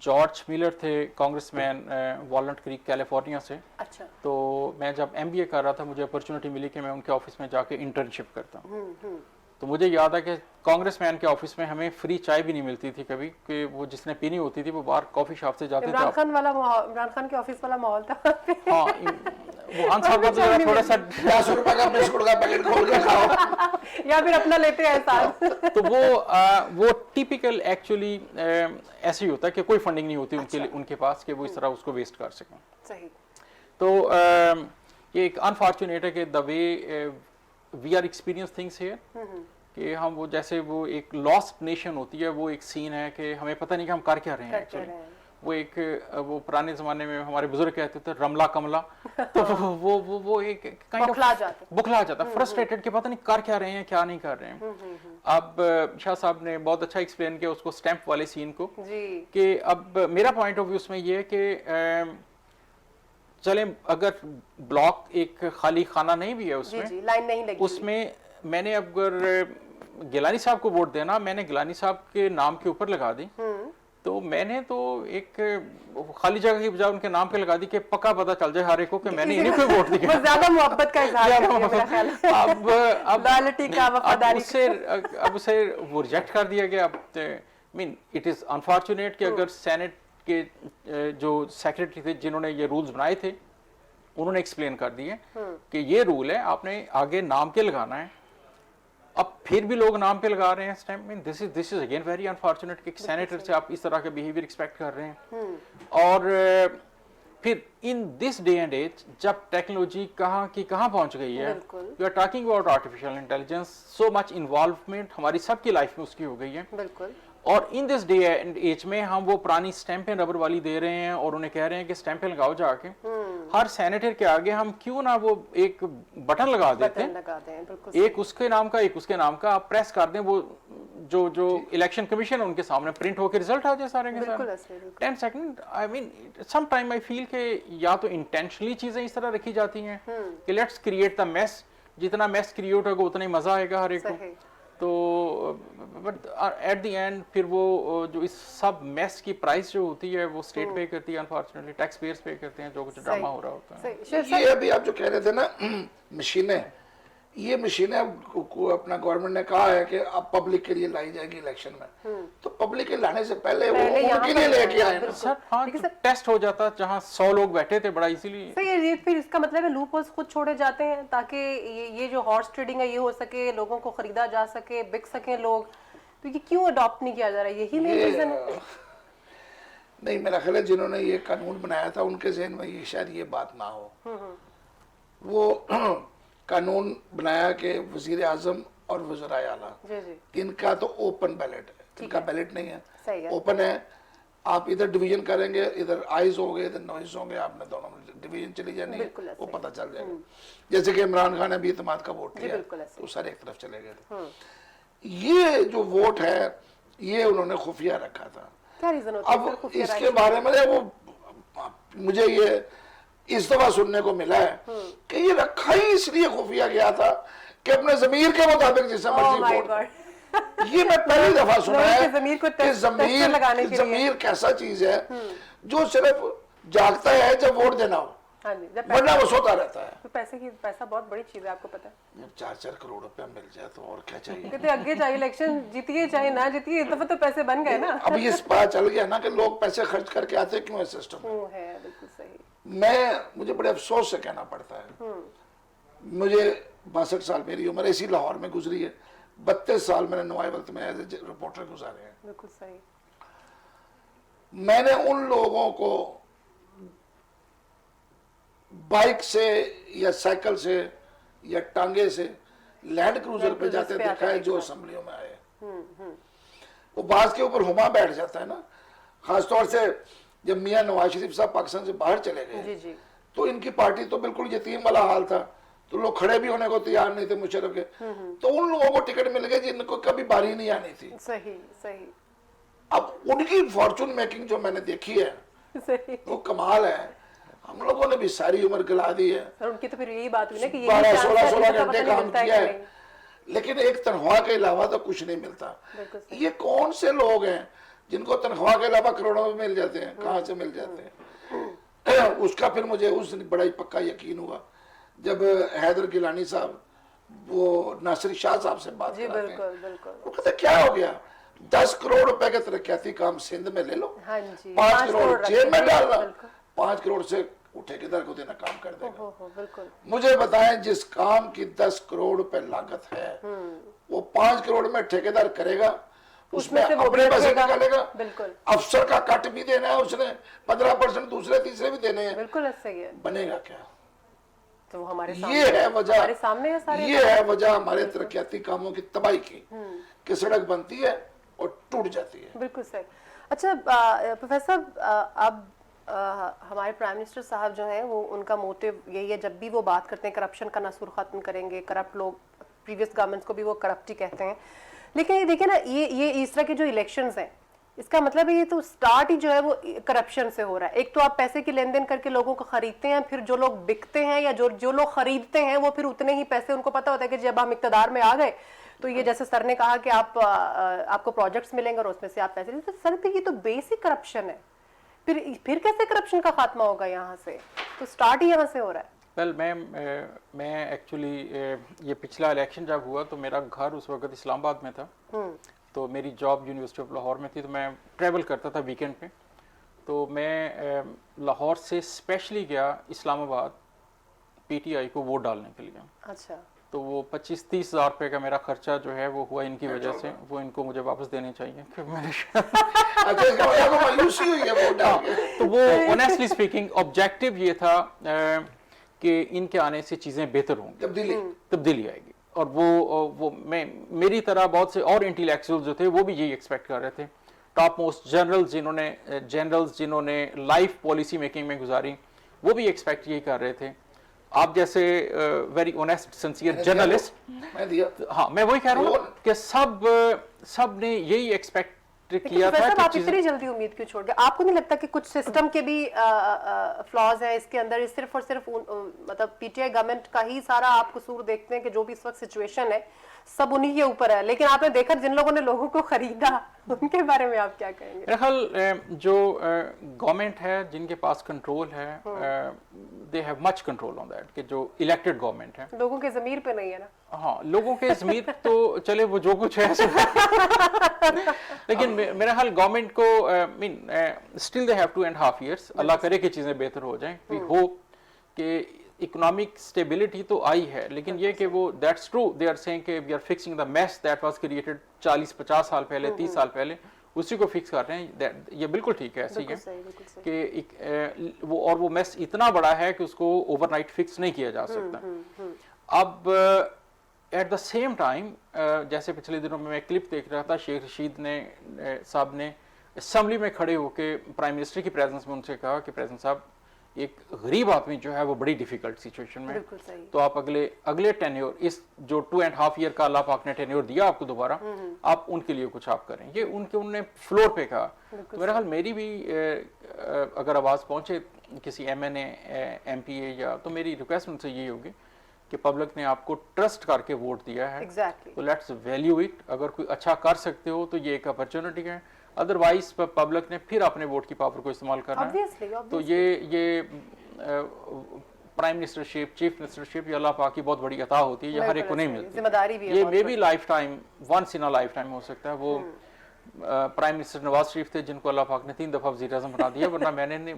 [SPEAKER 3] जॉर्ज मिलर थे कांग्रेसमैन वॉलनट क्रीक कैलिफोर्निया से।
[SPEAKER 1] अच्छा।
[SPEAKER 3] तो मैं जब MBA कर रहा था, मुझे अपॉर्चुनिटी मिली कि मैं उनके ऑफिस में जाके इंटर्नशिप करता हूँ। तो मुझे याद है कि कांग्रेसमैन के ऑफिस में हमें फ्री चाय भी नहीं मिलती थी कभी, कि वो जिसने पीनी होती थी वो बाहर कॉफी शॉप से जाते थे।
[SPEAKER 1] इमरान खान के ऑफिस वाला माहौल था
[SPEAKER 3] हाँ, वो खान साहब का तो जरा थोड़ा सा
[SPEAKER 2] 10 रुपए का बिस्कुट का पैकेट खोल के खाओ
[SPEAKER 1] या फिर अपना लेते हैं साथ।
[SPEAKER 3] तो वो टिपिकल एक्चुअली ऐसे ही होता है कि कोई फंडिंग नहीं होती उनके पास कि वो इस तरह उसको वेस्ट कर सकें।
[SPEAKER 1] सही।
[SPEAKER 3] तो ये एक अनफॉर्चुनेट है कि the way we are experience things here, कि हम वो जैसे वो एक लॉस्ट नेशन होती है, वो एक सीन है कि हमें पता नहीं कि हम कर क्या रहे हैं एक्चुअली। वो एक वो पुराने जमाने में हमारे बुजुर्ग कहते थे रमला कमला, तो वो एक काइंड ऑफ बुखला जाता, फ्रस्ट्रेटेड कि पता नहीं कर क्या रहे हैं क्या नहीं कर रहे हैं। अब शाह साहब ने बहुत अच्छा एक्सप्लेन किया उसको, स्टैंप वाले सीन को, कि अब मेरा पॉइंट ऑफ व्यू उसमें ये है कि चलें अगर ब्लॉक एक खाली खाना नहीं भी है उसमें,
[SPEAKER 1] लाइन नहीं लगी,
[SPEAKER 3] उसमें मैंने अगर गिलानी साहब को वोट देना, मैंने गिलानी साहब के नाम के ऊपर लगा दी, तो मैंने तो एक खाली जगह की बजाय उनके नाम पे लगा दी कि पक्का पता चल जाए हर एक को कि मैंने इन्हीं को वोट दिया।
[SPEAKER 1] ज्यादा मोहब्बत का इजहार है मेरा ख्याल है।
[SPEAKER 3] अब
[SPEAKER 1] लॉयल्टी का, वफादारी
[SPEAKER 3] का, अब उसे वो रिजेक्ट कर दिया गया। मीन इट इज अनफॉर्चुनेट कि अगर सेनेट के जो सेक्रेटरी थे जिन्होंने ये रूल्स बनाए थे, उन्होंने एक्सप्लेन कर दिए कि ये रूल है, आपने आगे नाम के लगाना है। अब फिर भी लोग नाम पे लगा रहे हैं इस टाइम में। This is again very unfortunate कि सेनेटर से आप इस तरह के बिहेवियर एक्सपेक्ट कर रहे हैं। और फिर in this day and age जब टेक्नोलॉजी कहाँ की कहाँ पहुंच गई है, you are talking about artificial intelligence, so much involvement हमारी सबकी लाइफ में उसकी हो गई है।
[SPEAKER 1] बिल्कुल।
[SPEAKER 3] और in this day and age में हम वो पुरानी स्टैंपें रबर वाली दे रहे हैं और उन्हें कह रहे हैं कि स्टैंपें लगाओ जाके। हर सेनेटर के आगे हम क्यों ना वो एक बटन लगा देते हैं, एक उसके नाम का एक उसके नाम का, आप प्रेस कर दें, वो जो इलेक्शन कमीशन है उनके सामने प्रिंट होकर रिजल्ट आ जाए सारे के सारे 10 second. I mean some time I feel कि या तो इंटेंशनली चीजें इस तरह रखी जाती हैं कि लेट्स क्रिएट द मेस, जितना मेस क्रिएट होगा उतना ही मजा आएगा हर एक को। तो बट एट द एंड फिर वो जो इस सब मेस की प्राइस जो होती है वो स्टेट पे करती है, अनफॉर्चुनेटली टैक्स पेयर्स पे करते हैं, जो कुछ ड्रामा हो रहा होता है।
[SPEAKER 2] ये अभी आप जो कह रहे थे ना मशीनें, ये मशीनें को अपना गवर्नमेंट ने कहा है कि अब पब्लिक के लिए लाई जाएगी इलेक्शन में, तो पब्लिक के लाने से पहले वो उनके लिए लेके आए ना
[SPEAKER 3] सर। हाँ, टेस्ट हो जाता जहाँ 100 लोग बैठे थे बड़ा इजीली।
[SPEAKER 1] ये फिर इसका मतलब है लूप होल्स खुद छोड़े जाते हैं ताकि ये जो हॉर्स ट्रेडिंग है ये हो सके, लोगों को खरीदा जा सके, बिक सके लोग। तो ये क्यों अडॉप्ट नहीं किया जा रहा है? यही मेन रीजन है।
[SPEAKER 2] नहीं, मेरा ख्याल है जिन्होंने ये कानून बनाया था उनके ज़हन में ये शायद ये बात ना हो। वो कानून बनाया कि वजीर आजम और वज़राए आला इनका तो ओपन बैलेट है, इनका बैलेट नहीं है, ओपन है। आप इधर डिवीजन करेंगे, इधर आइज होंगे इधर नॉइज होंगे, आपने दोनों में डिवीजन चली जानी है, वो पता चल जाएगा। जैसे कि इमरान खान ने भी इत्तेमाद का वोट दिया तो सारे एक तरफ चले गए थे। ये जो वोट है ये उन्होंने खुफिया रखा था।
[SPEAKER 1] क्या रीजन होता है?
[SPEAKER 2] अब इसके बारे में वो मुझे ये इस दफा सुनने को मिला है कि ये रखा ही इसलिए खुफिया गया था कि अपने जमीर के मुताबिक जिसे मर्जी वोट। ये मैं पहली दफा सुना है कि जमीर कैसा चीज है जो सिर्फ जागता है जब वोट देना हो, वरना वो सोता रहता है।
[SPEAKER 1] तो पैसा बहुत बड़ी चीज है, आपको पता है।
[SPEAKER 2] 4-4 करोड़ रुपया मिल जाए तो और क्या चाहिए।
[SPEAKER 1] कहते आगे चाहे इलेक्शन जीतिए चाहे ना जीतिए, इस दफा तो पैसे बन गए ना।
[SPEAKER 2] अब ये पता चल गया ना कि लोग पैसे खर्च करके आते क्यों है सिस्टम में।
[SPEAKER 1] बिल्कुल सही।
[SPEAKER 2] मुझे बड़े अफसोस से कहना पड़ता है, मुझे 62 साल मेरी उम्र इसी लाहौर में गुजरी है, 32 साल मैंने नुमाई वक्त में एज ए रिपोर्टर गुजारे हैं।
[SPEAKER 1] बिल्कुल सही।
[SPEAKER 2] मैंने उन लोगों को बाइक से या साइकिल से या टांगे से लैंड क्रूजर पे जाते देखा है जो असेंबलियों में आए। वो बाज के ऊपर हुमा बैठ जाता है ना, खासतौर से जब मियां नवाज शरीफ साहब पाकिस्तान से बाहर चले गए तो इनकी पार्टी तो बिल्कुल यतीम वाला हाल था, तो लोग खड़े भी होने को तैयार नहीं थे मुशर्रफ के। तो उन लोगों को टिकट मिल गए जिनको कभी बारी नहीं आनी थी।
[SPEAKER 1] सही सही।
[SPEAKER 2] अब उनकी फॉर्चून मेकिंग जो मैंने देखी है वो कमाल है। हम लोगों ने भी सारी उम्र गला दी है।
[SPEAKER 1] सर उनकी तो फिर यही बात हुई ना कि
[SPEAKER 2] 12-16 घंटे काम किया है, लेकिन एक तनख्वाह के अलावा तो कुछ नहीं मिलता। ये कौन से लोग हैं जिनको तनख्वाह के अलावा करोड़ों में मिल जाते हैं? कहाँ से मिल जाते हैं? उसका फिर मुझे उस दिन बड़ा ही पक्का यकीन हुआ जब हैदर गिलानी साहब वो नासिर शाह साहब से बात
[SPEAKER 1] जी
[SPEAKER 2] कराते
[SPEAKER 1] बिल्कुल
[SPEAKER 2] हैं,
[SPEAKER 1] बिल्कुल।
[SPEAKER 2] वो कहते क्या हो गया, 10 करोड़ रुपए के तरक्याती काम सिंध में ले लो,
[SPEAKER 1] हाँ जी,
[SPEAKER 2] 5 करोड़
[SPEAKER 1] रख
[SPEAKER 2] जेब में
[SPEAKER 1] दीजिए,
[SPEAKER 2] डालना,
[SPEAKER 1] बिल्कुल।
[SPEAKER 2] 5 करोड़ से वो ठेकेदार को देना काम कर देगा।
[SPEAKER 1] हो बिल्कुल।
[SPEAKER 2] मुझे बताएं, जिस काम की 10 करोड़ रुपए लागत है वो 5 करोड़ में ठेकेदार करेगा, उसमें
[SPEAKER 1] से वो
[SPEAKER 2] अपने
[SPEAKER 1] भी
[SPEAKER 2] पैसे
[SPEAKER 1] रखेगा।
[SPEAKER 2] निकालेगा,
[SPEAKER 1] बिल्कुल
[SPEAKER 2] अफसर का कट भी देना है उसने, 15% दूसरे तीसरे भी देने हैं,
[SPEAKER 1] बिल्कुल ऐसा ही है।
[SPEAKER 2] बनेगा क्या?
[SPEAKER 1] तो हमारे सामने
[SPEAKER 2] ये है वजह,
[SPEAKER 1] हमारे सामने है सारे।
[SPEAKER 2] ये है वजह हमारे तरक्याती कामों की तबाही की, कि सड़क बनती है और टूट जाती है।
[SPEAKER 1] बिल्कुल सही। अच्छा प्रोफेसर, अब हमारे प्राइम मिनिस्टर साहब जो हैं वो, उनका मोटिव यही है, जब भी वो बात करते हैं करप्शन का नसूर खत्म करेंगे, करप्ट लोग, प्रीवियस गवर्नमेंट्स को भी वो करप्ट ही कहते हैं। लेकिन ये देखिए ना, ये इस तरह के जो इलेक्शंस हैं, इसका मतलब है ये तो स्टार्ट ही जो है वो करप्शन से हो रहा है। एक तो आप पैसे की लेन देन करके लोगों को खरीदते हैं, फिर जो लोग बिकते हैं या जो लोग खरीदते हैं वो फिर उतने ही पैसे, उनको पता होता है कि जब हम इक़्तिदार में आ गए तो ये, जैसे सर ने कहा कि आपको प्रोजेक्ट्स मिलेंगे और उसमें से आप पैसे, तो सर ये तो बेसिक करप्शन है। फिर कैसे करप्शन का खात्मा होगा यहाँ से? तो स्टार्ट ही यहाँ से हो रहा है।
[SPEAKER 3] वेल मैं एक्चुअली ये पिछला इलेक्शन जब हुआ तो मेरा घर उस वक्त इस्लामाबाद में था, तो मेरी जॉब यूनिवर्सिटी ऑफ लाहौर में थी, तो मैं ट्रैवल करता था वीकेंड पे। तो मैं लाहौर से स्पेशली गया इस्लामाबाद पीटीआई को वोट डालने के लिए।
[SPEAKER 1] अच्छा।
[SPEAKER 3] तो वो 25-30 हज़ार रुपये का मेरा खर्चा जो है वो हुआ इनकी वजह से, वो इनको मुझे वापस देने चाहिए कि मैंने
[SPEAKER 2] अच्छा, इसका मतलब आपको मायूसी हुई है वोट डाल के?
[SPEAKER 3] तो वो ऑनेस्टली स्पीकिंग ऑब्जेक्टिव ये था कि इनके आने से चीज़ें बेहतर होंगी, तब्दीली आएगी। और वो मेरी तरह बहुत से और इंटेलेक्चुअल जो थे वो भी यही एक्सपेक्ट कर रहे थे। टॉप मोस्ट जनरल्स जिन्होंने लाइफ पॉलिसी मेकिंग में गुजारी, वो भी एक्सपेक्ट यही कर रहे थे। आप जैसे वेरी ऑनेस्ट सिंसियर जर्नलिस्ट, हाँ मैं वही कह रहा हूँ कि सब ने यही एक्सपेक्ट किया था कि
[SPEAKER 1] आप इतनी जल्दी उम्मीद क्यों छोड़ गए? आपको नहीं लगता कि कुछ सिस्टम के भी फ्लॉज है इसके अंदर? सिर्फ और सिर्फ मतलब पीटीआई गवर्नमेंट का ही सारा आप कसूर देखते हैं कि जो भी इस वक्त सिचुएशन है सब उन्हीं के ऊपर है, लेकिन आपने देखा जिन लोगों ने लोगों को खरीदा उनके बारे में आप क्या कहेंगे?
[SPEAKER 3] मेरा ख्याल जो गवर्नमेंट है, जिनके पास कंट्रोल है, they have much control on that, कि जो इलेक्टेड गवर्नमेंट है।
[SPEAKER 1] लोगों के ज़मीर पे नहीं है ना?
[SPEAKER 3] हाँ, लोगों के ज़मीर तो चले वो जो कुछ है लेकिन मेरा ख्याल गवर्नमेंट को still they have 2.5 years, Allah करे कि चीज़ें बेहतर हो जाएं। वी होप कि इकोनॉमिक स्टेबिलिटी तो आई है, लेकिन ये कि वो that's true, they are saying कि we are fixing the mess that was created 40-50 साल पहले, 30 साल पहले, उसी को फिक्स कर रहे हैं। ये बिल्कुल ठीक है, ऐसी है कि वो मेस इतना बड़ा है कि उसको ओवरनाइट फिक्स नहीं किया जा सकता। अब एट द सेम टाइम, जैसे पिछले दिनों में मैं क्लिप देख रहा था, शेख रशीद साहब ने असेंबली में खड़े होकर प्राइम मिनिस्टर की प्रेजेंस में उनसे कहा कि प्रेसिडेंट साहब, एक गरीब आदमी जो है वो बड़ी डिफिकल्ट सिचुएशन में, तो आप अगले टेन्योर, इस जो 2.5 year का अल्लाह पाक ने टेन्योर दिया आपको दोबारा, आप उनके लिए कुछ आप करें। ये उन्होंने फ्लोर पे कहा। तो मेरा ख्याल मेरी भी अगर आवाज़ पहुंचे किसी MNA MPA या, तो मेरी रिक्वेस्ट उनसे यही होगी कि पब्लिक ने आपको ट्रस्ट करके वोट दिया है, तो लेट्स वैल्यू इट। अगर कोई अच्छा कर सकते हो तो ये एक अपॉर्चुनिटी है, अदरवाइज पब्लिक ने फिर अपने वोट की पावर को इस्तेमाल करना है। तो ये प्राइम मिनिस्टरशिप, चीफ मिनिस्टरशिप, ये अल्लाह पाक की बहुत बड़ी अता होती है, ये हर एक को नहीं मिलती।
[SPEAKER 1] जिम्मेदारी भी है,
[SPEAKER 3] ये maybe lifetime, once in a lifetime हो सकता है। वो प्राइम मिनिस्टर नवाज शरीफ थे जिनको अल्लाह पाक ने 3 दफा वज़ीर आज़म बना दिया, वरना मैंने नहीं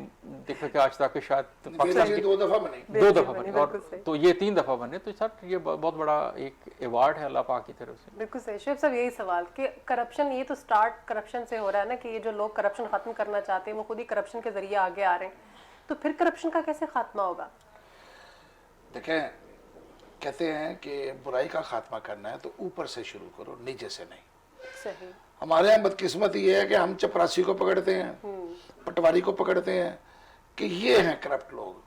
[SPEAKER 3] देखा कि आज तक शायद पाकिस्तान की 2 दफा बने, और तो ये 3 दफा बने। तो सर ये बहुत बड़ा एक अवार्ड है अल्लाह पाक की तरफ से।
[SPEAKER 1] बिल्कुल सही। शेख साहब, यही सवाल कि करप्शन, ये तो स्टार्ट करप्शन से हो रहा है ना, कि ये जो लोग करप्शन खत्म करना चाहते हैं वो खुद ही करप्शन के जरिए आगे आ रहे हैं, तो फिर करप्शन का कैसे खात्मा होगा?
[SPEAKER 2] देखें, कहते हैं कि बुराई का खात्मा करना है तो ऊपर से शुरू करो, नीचे से नहीं।
[SPEAKER 1] सही। हमारे
[SPEAKER 2] यहाँ बदकिस्मत ये है कि हम चपरासी को पकड़ते हैं, पटवारी को पकड़ते हैं कि ये हैं करप्ट लोग।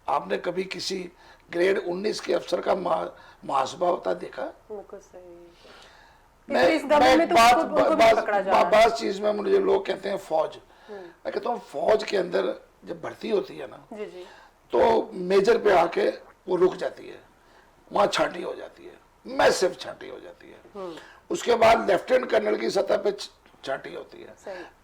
[SPEAKER 2] आपने कभी किसी ग्रेड 19 के अफसर का मुहासबा होता देखा? बात चीज में मुझे लोग कहते हैं फौज, मैं कहता हूँ फौज के अंदर जब भर्ती होती है ना, तो मेजर पे आके वो रुक जाती है, वहाँ छांटी हो जाती है, मैसिव छांटी हो जाती है। उसके बाद लेफ्टिनेंट कर्नल की सतह पे छांटी होती है,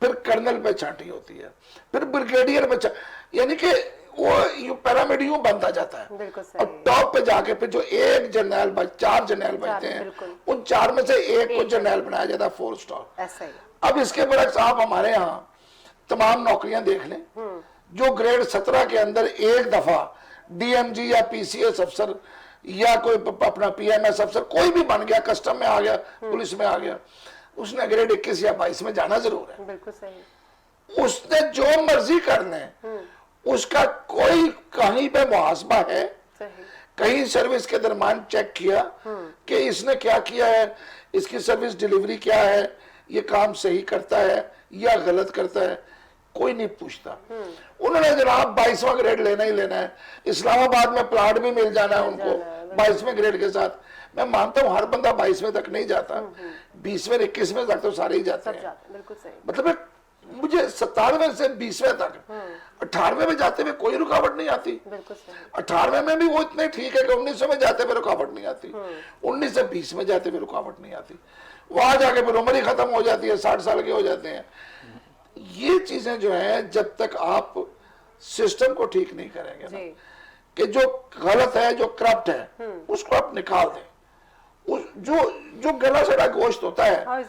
[SPEAKER 2] फिर कर्नल पे छांटी होती है, फिर ब्रिगेडियर पे, यानी कि वो यूं पिरामिड यूं बनता जाता है।
[SPEAKER 1] बिल्कुल
[SPEAKER 2] और
[SPEAKER 1] सही।
[SPEAKER 2] टॉप पे जाके फिर जो एक जर्नैल चार जर्नैल बचते हैं,
[SPEAKER 1] बिल्कुल।
[SPEAKER 2] उन चार में से एक को जर्नैल बनाया जाता है 4 स्टार।
[SPEAKER 1] ऐसा ही।
[SPEAKER 2] अब इसके बरक्स आप हमारे यहाँ तमाम नौकरियां देख लें, जो ग्रेड 17 के अंदर एक दफा डीएमजी या पीसीएस अफसर या कोई अपना पीएमएस अफसर कोई भी बन गया, कस्टम में आ गया, पुलिस में आ गया, उसने ग्रेड 21 या 22 में जाना जरूर है।
[SPEAKER 1] बिल्कुल सही।
[SPEAKER 2] उसने जो मर्जी कर ले, उसका कोई कहीं पे मुहासबा है,
[SPEAKER 1] सही।
[SPEAKER 2] कहीं सर्विस के दरमियान चेक किया कि इसने क्या किया है, इसकी सर्विस डिलीवरी क्या है, ये काम सही करता है या गलत करता है, कोई नहीं पूछता। उन्होंने जनाब 22वां ग्रेड लेना ही लेना है, इस्लामाबाद में प्लाट भी मिल जाना है उनको 22वें ग्रेड के साथ। मैं मानता हूँ हर बंदा 22वें तक नहीं जाता, 20वें 21वें तक तो सारे ही जाते हैं।
[SPEAKER 1] बिल्कुल सही।
[SPEAKER 2] मतलब मुझे 97वें से 20वें तक 18वें में जाते हुए कोई रुकावट नहीं आती।
[SPEAKER 1] बिल्कुल सही।
[SPEAKER 2] 18वें में भी वो इतने ठीक है कि 1900 में जाते हुए रुकावट नहीं आती, 19 से 20 में जाते हुए रुकावट नहीं आती, वहां जाके फिर उम्र ही खत्म हो जाती है, 60 साल के हो जाते हैं। ये चीजें जो है जब तक आप सिस्टम को ठीक नहीं करेंगे ना, कि जो गलत है, जो करप्ट है, उसको आप निकाल दें। जो गला सड़ा गोश्त होता है,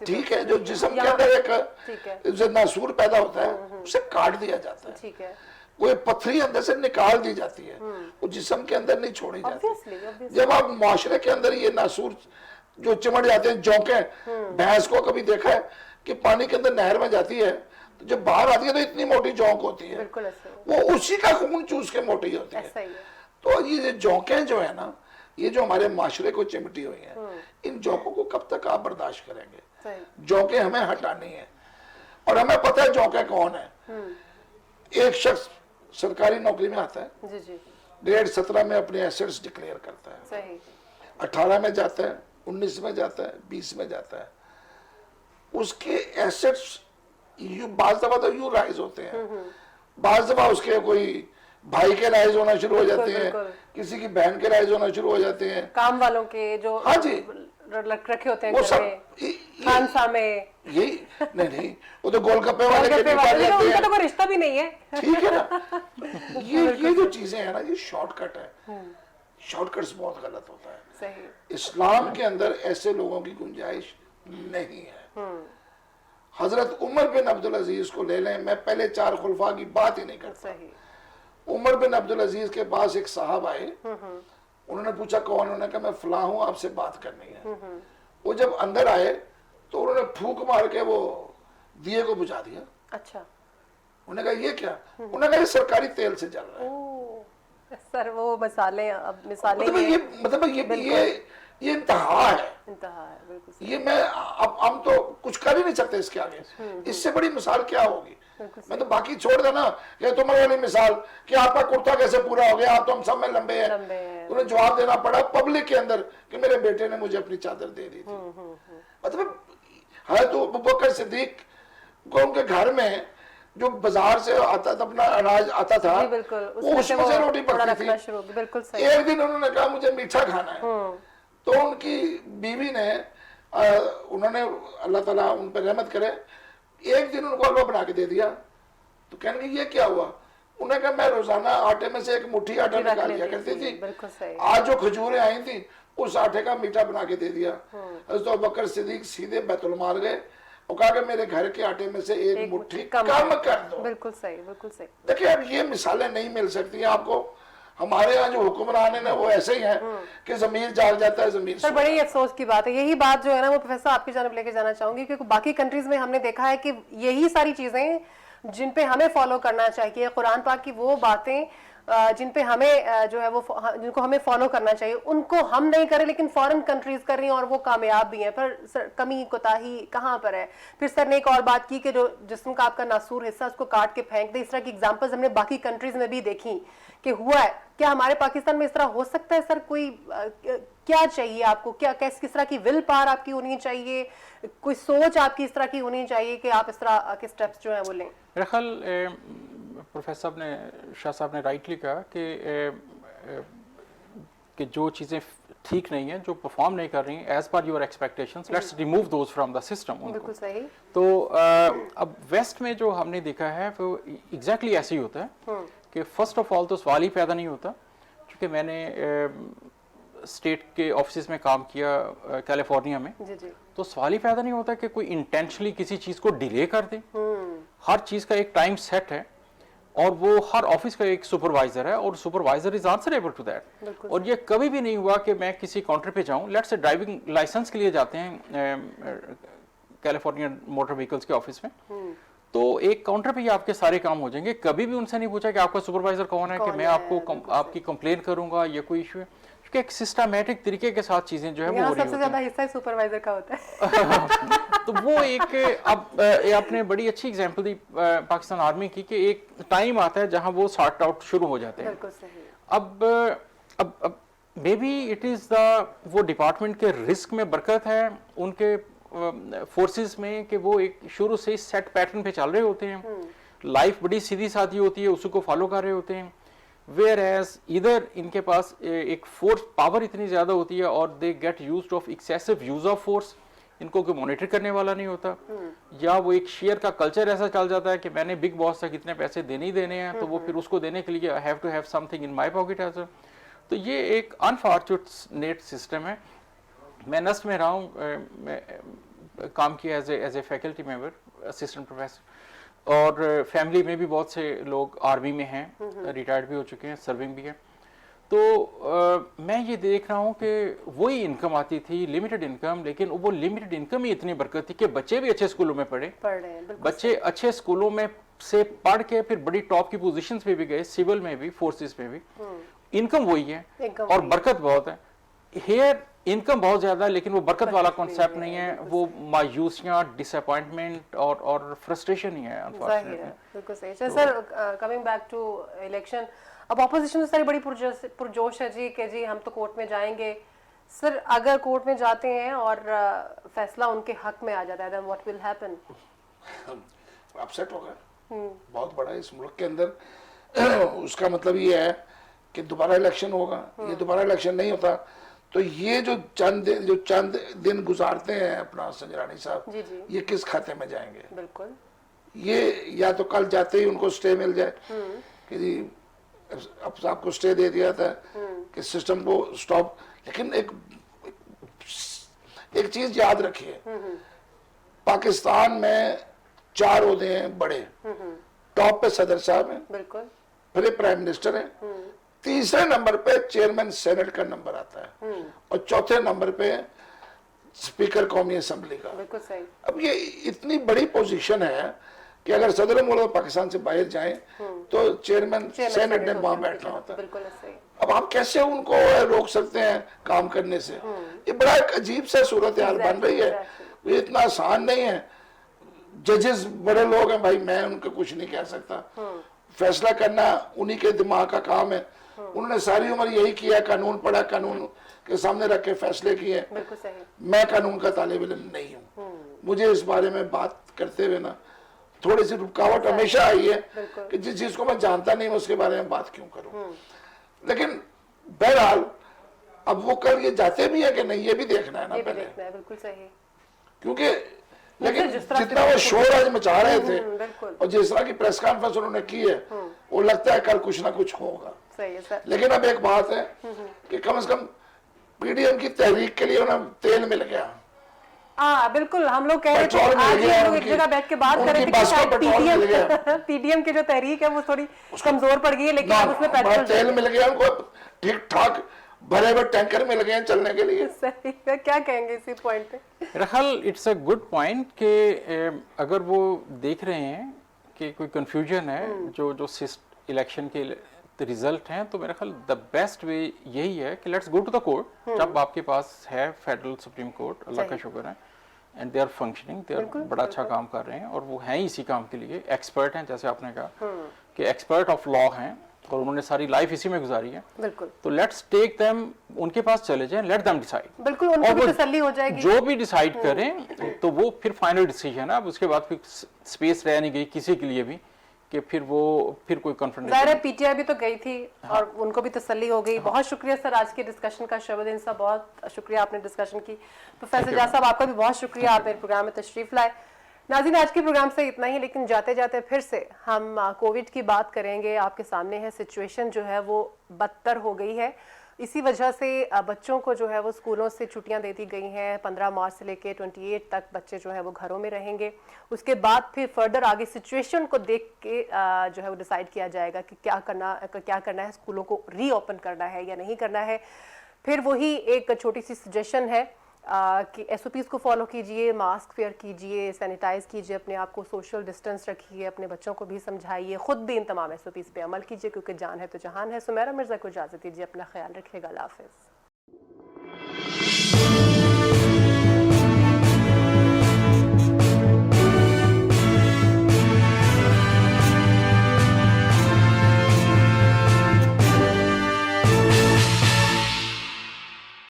[SPEAKER 2] ठीक है, जो जिस्म के अंदर एक नासूर पैदा होता है, उसे काट दिया जाता है।
[SPEAKER 1] ठीक है।
[SPEAKER 2] कोई पत्थरी अंदर से निकाल दी जाती है, वो जिस्म के अंदर नहीं छोड़ी जाती। जब आप माशरे के अंदर ये नासूर जो चिमट जाते हैं, जोंके, भैंस को कभी देखा है कि पानी के अंदर नहर में जाती है तो जब बाहर आती है तो इतनी मोटी जोंक होती है, वो उसी का खून चूस के मोटी होती है। तो ये जोंके जो है ना, ये जो हमारे माशरे को चिमटी हुई है, इन जोंकों को कब तक आप बर्दाश्त करेंगे? जोंके हमें हटानी है, और हमें पता है जोंके कौन है। एक शख्स सरकारी नौकरी में आता है, ग्रेड 17 में अपने एसेट्स डिक्लेयर करता है, 18 में जाता है, 19 में जाता है, 20 में जाता है, उसके एसेट्स बाज दफा तो यूं राइज होते हैं, बाज दफा उसके कोई भाई के राइज होना शुरू हो जाते हैं, किसी की बहन के राइज होना शुरू हो जाते हैं,
[SPEAKER 1] काम वालों के जो
[SPEAKER 2] हाँ जी
[SPEAKER 1] रखे होते हैं
[SPEAKER 2] वो सब
[SPEAKER 1] खानसा में,
[SPEAKER 2] यही नहीं वो तो गोलगप्पे वाले के
[SPEAKER 1] उनका तो कोई रिश्ता भी नहीं है।
[SPEAKER 2] ठीक है ना। ये जो चीजें है ना, ये शॉर्टकट है। शॉर्टकट्स बहुत गलत होता है।
[SPEAKER 1] सही।
[SPEAKER 2] इस्लाम के अंदर ऐसे लोगों की गुंजाइश नहीं है। हजरत उमर बिन अब्दुल अजीज को ले लें, मैं पहले 4 खुलफा की बात ही नहीं करता। उमर बिन अब्दुल अजीज के पास एक साहब आए, उन्होंने पूछा कौन? उन्होंने कहा मैं फलां हूं, आपसे बात करनी है। वो जब अंदर आए तो उन्होंने फूंक मार के वो दिए को बुझा दिया। अच्छा। उन्होंने कहा ये क्या? उन्होंने कहा ये सरकारी तेल से जल रहा है।
[SPEAKER 1] सर वो मसाले, अब मिसालें
[SPEAKER 2] ये इंतहा है।
[SPEAKER 1] बिल्कुल।
[SPEAKER 2] ये मैं अब हम तो कुछ कर ही नहीं सकते इसके आगे। इससे बड़ी मिसाल क्या होगी? मैं तो बाकी छोड़ देना कि तुम्हारे वाली मिसाल कि आपका कुर्ता कैसे पूरा हो गया, आप तो हम सब में लंबे हैं। उन्हें जवाब देना पड़ा पब्लिक के अंदर कि मेरे बेटे ने मुझे अपनी चादर दे दी थी। मतलब है तो अबू बकर सिद्दीक को उनके घर में जो बाजार से आता था, अपना अनाज आता था, वो उसमें से रोटी पकती थी। एक दिन उन्होंने कहा मुझे मीठा खाना है, तो उनकी बीवी ने उन्होंने, अल्लाह ताला उन पर रहमत करे, एक दिन उनको हलवा बना के दे दिया। तो कहने लगे ये क्या हुआ? उन्होंने कहा मैं रोजाना आटे में से एक मुट्ठी आटा निकाल लिया करती थी, आज जो खजूरें आई थी उस आटे का मीठा बना के दे दिया। हज़रत अबू बकर सिद्दीक सीधे बैतुल माल गए और कहा कि मेरे घर के आटे में से एक मुट्ठी कम कर दो।
[SPEAKER 1] बिल्कुल सही, बिल्कुल सही।
[SPEAKER 2] देखिए अब ये मिसालें नहीं मिल सकती हैं आपको। हमारे यहाँ जो हुक्मरान है ना वो ऐसे ही है कि जमीर जाग जाता है, जमीर।
[SPEAKER 1] सर बड़ी अफसोस की बात है, यही बात जो है ना वो प्रोफेसर आपकी जानब लेके जाना चाहूंगी, क्योंकि बाकी कंट्रीज में हमने देखा है कि यही सारी चीजें जिन पे हमें फॉलो करना चाहिए, कुरान पाक की वो बातें जिन पे हमें जो है वो जिनको हमें फॉलो करना चाहिए, उनको हम नहीं करें लेकिन फॉरेन कंट्रीज कर रही हैं और वो कामयाब भी हैं। पर सर कमी कोताही कहाँ पर है? फिर सर ने एक और बात की कि जो जिस्म का आपका नासूर हिस्सा उसको काट के फेंक दे। इस तरह की एग्जांपल्स हमने बाकी कंट्रीज में भी देखी कि हुआ है। क्या हमारे पाकिस्तान में इस तरह हो सकता है सर? कोई क्या चाहिए आपको? क्या किस तरह की विल पावर आपकी होनी चाहिए? कोई सोच आपकी इस तरह की होनी चाहिए कि आप इस तरह के स्टेप्स जो है वो लें?
[SPEAKER 3] मेरा ख्याल प्रोफेसर साहब ने, शाह साहब ने राइटली कहा कि जो चीज़ें ठीक नहीं है, जो परफॉर्म नहीं कर रही हैं as per your expectations, let's remove those from the system.
[SPEAKER 1] बिल्कुल सही।
[SPEAKER 3] तो अब वेस्ट में जो हमने देखा है वो एग्जैक्टली ऐसे ही होता है कि फर्स्ट ऑफ ऑल तो सवाल ही पैदा नहीं होता, क्योंकि मैंने स्टेट के ऑफिस में काम किया कैलिफोर्निया में,
[SPEAKER 1] जी जी।
[SPEAKER 3] तो सवाल ही पैदा नहीं होता कि कोई इंटेंशनली किसी चीज़ को डिले कर दे। हर चीज़ का एक टाइम सेट है और वो हर ऑफिस का एक सुपरवाइजर है और supervisor is answerable to that. और ये कभी भी नहीं हुआ कि मैं किसी काउंटर पे जाऊं, लेट्स से ड्राइविंग लाइसेंस के लिए जाते हैं कैलिफोर्निया मोटर व्हीकल्स के ऑफिस में, तो एक काउंटर पे ही आपके सारे काम हो जाएंगे। कभी भी उनसे नहीं पूछा कि आपका सुपरवाइजर कौन है, कि मैं आपको आपकी कंप्लेन करूंगा या कोई इशू है, क्योंकि एक सिस्टमैटिक तरीके के साथ चीजें जो है वो हो रही
[SPEAKER 1] सबसे ज्यादा हिस्सा सुपरवाइजर का होता है।
[SPEAKER 3] तो वो एक अब आपने बड़ी अच्छी एग्जांपल दी पाकिस्तान आर्मी की, कि एक टाइम आता है जहां वो सॉर्ट आउट शुरू हो जाते हैं।
[SPEAKER 1] बिल्कुल सही।
[SPEAKER 3] अब may be it is the वो डिपार्टमेंट के रिस्क में बरकत है उनके फोर्सेस में, कि वो एक शुरू से सेट पैटर्न पे चल रहे होते हैं, लाइफ बड़ी सीधी सादी होती है, उसी को फॉलो कर रहे होते हैं। वेयर एज इधर इनके पास एक फोर्स पावर इतनी ज़्यादा होती है और they get used of excessive use of force, इनको कोई मॉनिटर करने वाला नहीं होता, या वो एक शेयर का कल्चर ऐसा चल जाता है कि मैंने बिग बॉस से कितने पैसे देने ही देने हैं, तो वो फिर उसको देने के लिए I have to have something in my pocket as well. तो ये एक अनफॉर्चुनेट सिस्टम है। मैं नस्ट में रहा हूँ, काम किया as a faculty member, assistant professor, और फैमिली में भी बहुत से लोग आर्मी में हैं, रिटायर्ड भी हो चुके हैं, सर्विंग भी है। तो मैं ये देख रहा हूँ कि वही इनकम आती थी, लिमिटेड इनकम, लेकिन वो लिमिटेड इनकम ही इतनी बरकत थी कि बच्चे भी अच्छे स्कूलों में पढ़ रहे हैं, बच्चे अच्छे स्कूलों में से पढ़ के फिर बड़ी टॉप की पोजीशंस पे भी गए, सिविल में भी, फोर्सेस में भी। इनकम वही है और बरकत बहुत है। हेयर इनकम बहुत ज्यादा है, लेकिन वो बरकत वाला कॉन्सेप्ट नहीं है, वो मायूसियाँ, डिसअपॉइंटमेंट और फ्रस्ट्रेशन ही है अनफॉर्चुनेटली।
[SPEAKER 1] बिल्कुल सही। Sir, coming back to election, अब ऑपोजिशन में सारी बड़ी पुरजोश है जी कि जी हम तो कोर्ट में जाएंगे। सर, अगर कोर्ट में जाते हैं और फैसला उनके हक में आ जाता है, then what will happen?
[SPEAKER 2] Upset होगा बहुत बड़ा इस मुल्क के अंदर। उसका मतलब ये है कि दोबारा इलेक्शन होगा। ये दोबारा इलेक्शन नहीं होता तो ये जो चंद दिन गुजारते हैं अपना संजरानी साहब, ये किस खाते में जाएंगे? बिल्कुल, ये या तो कल जाते ही उनको स्टे मिल जाए कि जी अब आपको स्टे दे दिया था कि सिस्टम को स्टॉप। लेकिन एक चीज याद रखिए, पाकिस्तान में 4 ओहदे हैं बड़े, टॉप पे सदर साहब हैं, बिल्कुल, फिर प्राइम मिनिस्टर हैं, तीसरे नंबर पे चेयरमैन सेनेट का नंबर आता है और चौथे नंबर पे स्पीकर कौमी असेंबली का। बिल्कुल सही। अब ये इतनी बड़ी पोजीशन है कि अगर सदर मुल्क पाकिस्तान से बाहर जाएं तो चेयरमैन सेनेट ने वहां बैठना होता है। बिल्कुल सही। अब आप कैसे उनको रोक सकते हैं काम करने से? ये बड़ा एक अजीब सा सूरत हाल बन रही है। ये इतना आसान नहीं है। जजेस बड़े लोग हैं भाई, मैं उनको कुछ नहीं कह सकता। फैसला करना उन्हीं के दिमाग का काम है। उन्होंने सारी उम्र यही किया, कानून पढ़ा, कानून के सामने रख के फैसले किए। बिल्कुल सही। मैं कानून का तालिब इल्म नहीं हूँ। मुझे इस बारे में बात करते हुए ना थोड़ी सी रुकावट हमेशा आई है कि जिस चीज को मैं जानता नहीं मैं उसके बारे में बात क्यों करूं। लेकिन बहरहाल अब वो कल ये जाते भी है कि नहीं, ये भी देखना है ना पहले। बिल्कुल सही। क्योंकि लेकिन जितना वो शोर आज मचा रहे थे और जिस तरह की प्रेस कॉन्फ्रेंस उन्होंने की है, वो लगता है कल कुछ ना कुछ होगा। सही है सर। लेकिन अब एक बात है कि कम से कम पीडीएम की तहरीक के लिए उन्हें तेल मिल गया।
[SPEAKER 1] बिल्कुल, हम लोग कह रहे थे आज हम लोग एक जगह बैठ के बात कर रहे थे कि पीडीएम की जो तहरीक है वो थोड़ी कमजोर पड़ गई है, लेकिन अब उसमें पेट्रोल
[SPEAKER 2] तेल मिल गया उनको, ठीक ठाक भरे हुए टैंकर मिल गए चलने के लिए।
[SPEAKER 1] सही। क्या कहेंगे इसी पॉइंट पे?
[SPEAKER 3] रहल, इट्स अ गुड पॉइंट कि अगर वो देख रहे हैं कि कोई कंफ्यूजन है जो इलेक्शन के रिजल्ट हैं, तो मेरा ख्याल द बेस्ट वे यही है कि let's go to the court. जब आपके पास है फेडरल सुप्रीम कोर्ट, अल्लाह का शुक्र है, and they are functioning, they are बड़ा अच्छा काम कर रहे हैं और वो हैं इसी काम के लिए, एक्सपर्ट हैं, जैसे आपने कहा कि एक्सपर्ट ऑफ लॉ हैं और उन्होंने सारी लाइफ इसी में गुजारी है। बिल्कुल। तो लेट्स टेक देम, उनके पास चले जाएं, लेट देम डिसाइड। बिल्कुल, उनको भी तसल्ली हो जाएगी। जो भी डिसाइड करें तो वो फिर फाइनल डिसीजन है। अब उसके बाद फिर स्पेस रह नहीं गई किसी के लिए भी कि फिर कोई कॉन्फ्रेंटेशन।
[SPEAKER 1] ज़ाहिर है पीटीआई भी तो गई थी और उनको भी तसल्ली हो गई। बहुत शुक्रिया सर आज के डिस्कशन का। शबीन साहब बहुत शुक्रिया, आपने डिस्कशन की। प्रोफेसर जाज साहब आपका भी बहुत शुक्रिया, आप मेरे प्रोग्राम में तशरीफ लाए। नाज़रीन, आज के प्रोग्राम से इतना ही, लेकिन जाते जाते फिर से हम कोविड की बात करेंगे। आपके सामने है सिचुएशन जो है वो बदतर हो गई है। इसी वजह से बच्चों को जो है वो स्कूलों से छुट्टियां दे दी गई हैं। 15 मार्च से लेके 28 तक बच्चे जो है वो घरों में रहेंगे। उसके बाद फिर फर्दर आगे सिचुएशन को देख के जो है वो डिसाइड किया जाएगा कि क्या करना है, स्कूलों को रीओपन करना है या नहीं करना है। फिर वही एक छोटी सी सजेशन है कि SOPs को फॉलो कीजिए, मास्क वेयर कीजिए, सैनिटाइज कीजिए अपने आप को, सोशल डिस्टेंस रखिए, अपने बच्चों को भी समझाइए, खुद भी इन तमाम SOPs पे अमल कीजिए, क्योंकि जान है तो जहान है। सुमेरा मिर्ज़ा को इजाज़त दीजिए, अपना ख्याल रखिएगा। अल्लाह हाफ़िज़।